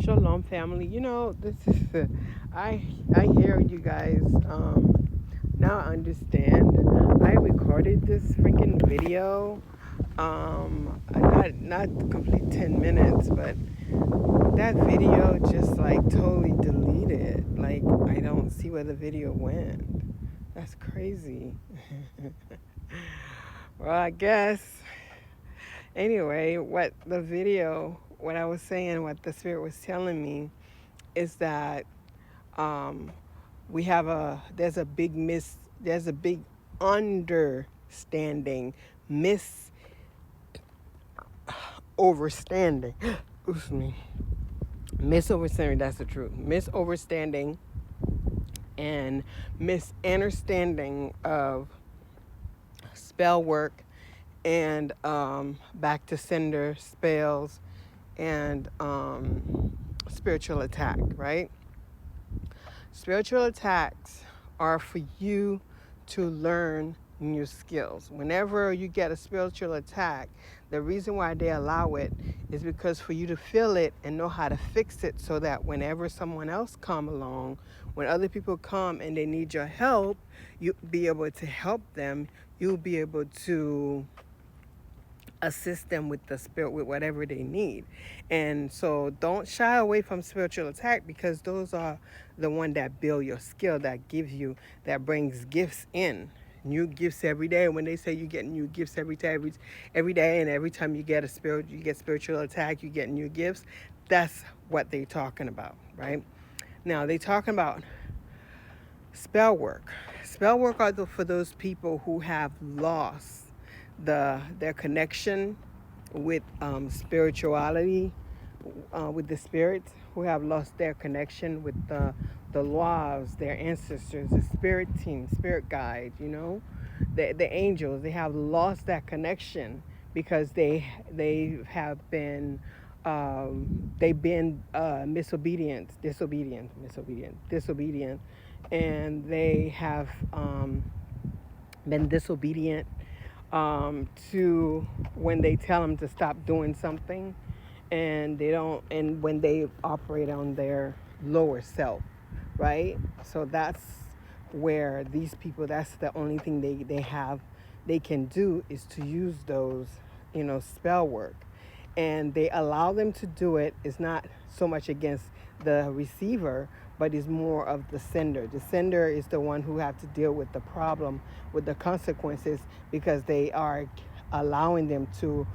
Shalom, family. This is I hear you guys. Now I understand. I recorded this freaking video. Not complete 10 minutes, but that video just like totally deleted. Like I don't see where the video went. That's crazy. Well, I guess anyway, what I was saying, what the spirit was telling me is that um, there's a big understanding, misunderstanding. Excuse me, misunderstanding. That's the truth. Misunderstanding and misunderstanding of spell work and back to sender spells and spiritual attack. Right. Spiritual attacks are for you to learn new skills. Whenever you get a spiritual attack, the reason why they allow it is because for you to feel it and know how to fix it so that whenever someone else come along, when other people come and they need your help, you'll be able to help them. You'll be able to assist them with the spirit, with whatever they need. And so don't shy away from spiritual attack, because those are the one that build your skill, that brings gifts in, new gifts every day. When they say you get new gifts every day, and every time you get spiritual attack, you get new gifts. That's what they're talking about, right? Now they talking about spell work. Spell work are for those people who have lost their connection with spirituality, with the spirits, who have lost their connection with the laws, their ancestors, the spirit team, spirit guide, the angels. They have lost that connection because they've been disobedient, and they have been disobedient to when they tell them to stop doing something, and they don't, and when they operate on their lower self, right? So that's where these people, that's the only thing they can do, is to use those, spell work. And they allow them to do it. Is not so much against the receiver, but is more of the sender. The sender is the one who have to deal with the problem, with the consequences, because they are allowing them to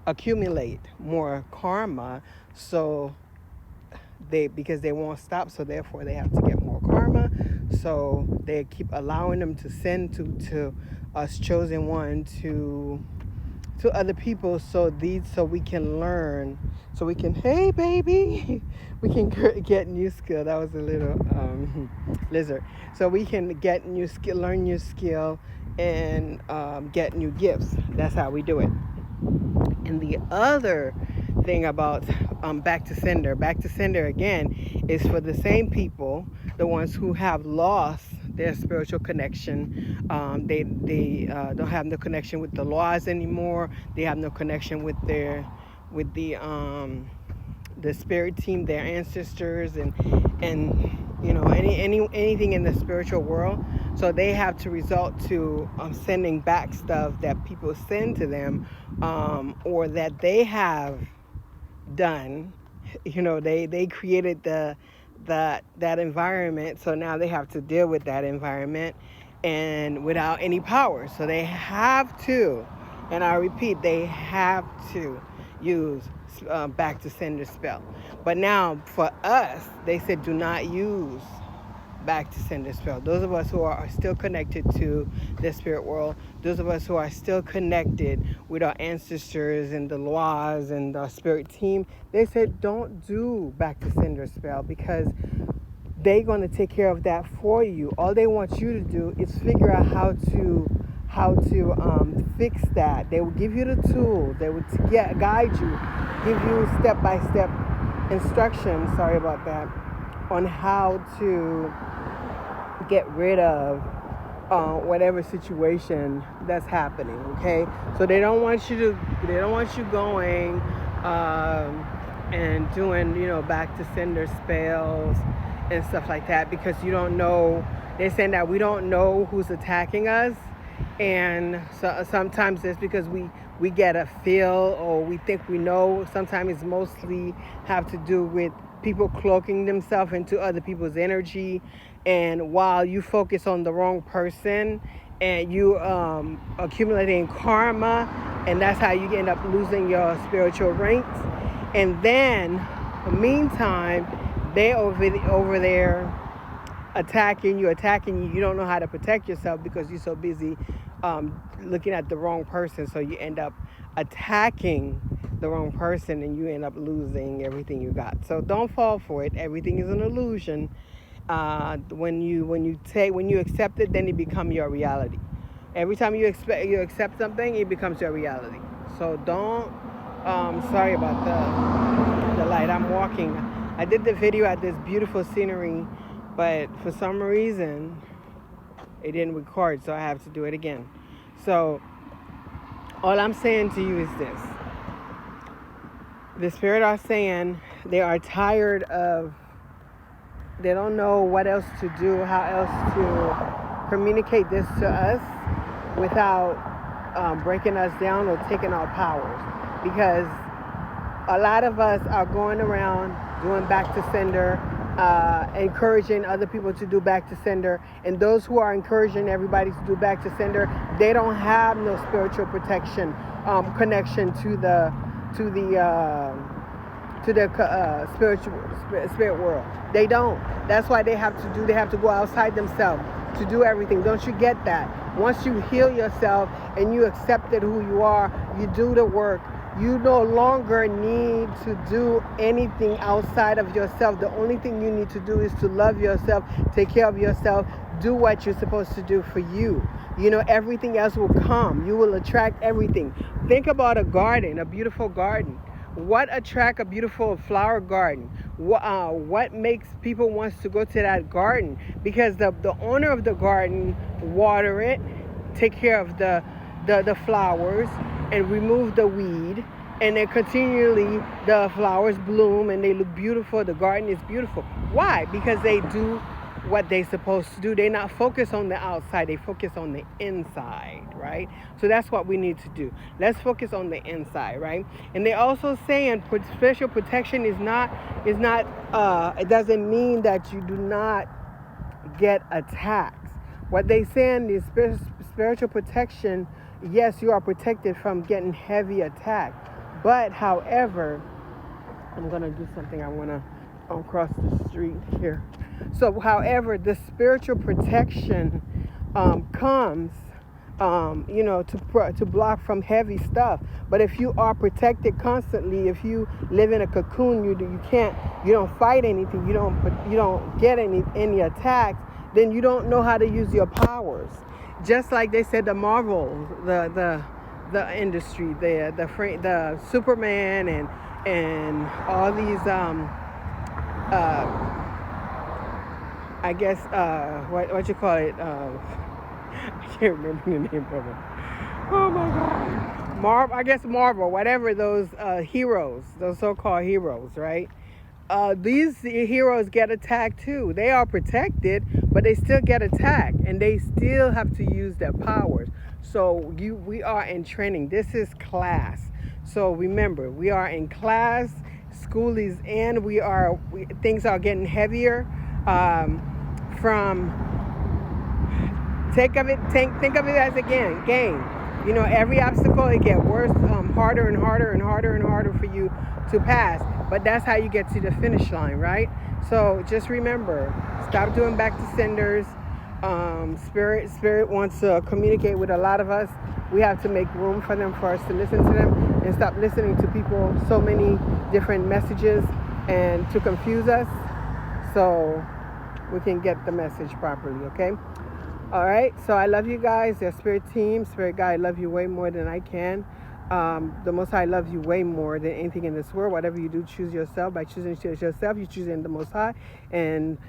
accumulate more karma. So because they won't stop, so therefore they have to get more karma. So they keep allowing them to send to us chosen one, to other people, so we can learn, so we can, hey baby, we can get new skill. That was a little lizard. So we can get new skill, learn new skill, and get new gifts. That's how we do it. And the other thing about back to sender again, is for the same people, the ones who have lost their spiritual connection. They don't have no connection with the laws anymore. They have no connection with the spirit team, their ancestors, and anything in the spiritual world. So they have to resort to sending back stuff that people send to them, or that they have done. They created that environment, so now they have to deal with that environment, and without any power. So they have to, and I repeat, they have to use back to sender spell. But now for us, they said do not use back to sender spell. Those of us who are still connected to the spirit world, those of us who are still connected with our ancestors and the laws and the spirit team, they said don't do back to sender spell, because they're going to take care of that for you. All they want you to do is figure out how to fix that. They will give you the tools. They would guide you, give you step-by-step instructions, sorry about that, on how to get rid of whatever situation that's happening, okay? So they don't want you to They don't want you going and doing, back to sender spells and stuff like that, because you don't know. They're saying that we don't know who's attacking us, and so sometimes it's because we get a feel, or we think we know. Sometimes it's mostly have to do with people cloaking themselves into other people's energy, and while you focus on the wrong person, and you accumulating karma, and that's how you end up losing your spiritual ranks. And then meantime, they over there attacking you. You don't know how to protect yourself because you're so busy looking at the wrong person, so you end up attacking the wrong person, and you end up losing everything you got. So don't fall for it. Everything is an illusion. When you accept it, then it becomes your reality. Every time you accept something, it becomes your reality. So don't. Sorry about the light. I'm walking. I did the video at this beautiful scenery, but for some reason it didn't record, so I have to do it again. So all I'm saying to you is this: the spirit are saying they are tired of. They don't know what else to do, how else to communicate this to us without breaking us down or taking our powers. Because a lot of us are going around doing back to sender, encouraging other people to do back to sender. And those who are encouraging everybody to do back to sender, they don't have no spiritual protection, connection to the spirit world. They don't. That's why they have to go outside themselves to do everything. Don't you get that? Once you heal yourself and you accepted who you are, you do the work. You no longer need to do anything outside of yourself. The only thing you need to do is to love yourself, take care of yourself, do what you're supposed to do for you. Everything else will come. You will attract everything. Think about a garden, a beautiful garden. What attracts a beautiful flower garden? What makes people want to go to that garden? Because the owner of the garden water it, take care of the flowers, and remove the weed, and then continually the flowers bloom and they look beautiful. The garden is beautiful. Why? Because they do what they're supposed to do. They're not focused on the outside, they focus on the inside, right? So that's what we need to do. Let's focus on the inside, right? And they're also saying special protection is not it doesn't mean that you do not get attacked. What they saying is spiritual protection. Yes, you are protected from getting heavy attack, but however, I'm gonna do something. I wanna cross the street here. So however, the spiritual protection comes to block from heavy stuff. But if you are protected constantly, if you live in a cocoon, you don't fight anything, you don't get any attacks, then you don't know how to use your powers. Just like they said, the Marvel, the industry, the Superman and all these I guess what you call it, I can't remember the name of it. Oh my God, I guess Marvel, whatever those heroes, those so-called heroes, right? These heroes get attacked too. They are protected, but they still get attacked, and they still have to use their powers. So we are in training. This is class. So remember, we are in class. School is in. Things are getting heavier. Think of it as a game. Every obstacle, it gets worse, harder and harder and harder and harder for you to pass. But that's how you get to the finish line, right? So just remember, stop doing back to senders. Spirit wants to communicate with a lot of us. We have to make room for us to listen to them, and stop listening to people, so many different messages, and to confuse us, so we can get the message properly, okay? All right, so I love you guys. The spirit team, spirit guide, I love you way more than I can. The Most High loves you way more than anything in this world. Whatever you do, choose yourself. By choosing yourself, you're choosing the Most High, and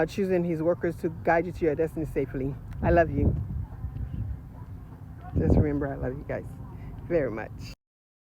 choosing His workers to guide you to your destiny safely. I love you. Just remember, I love you guys very much.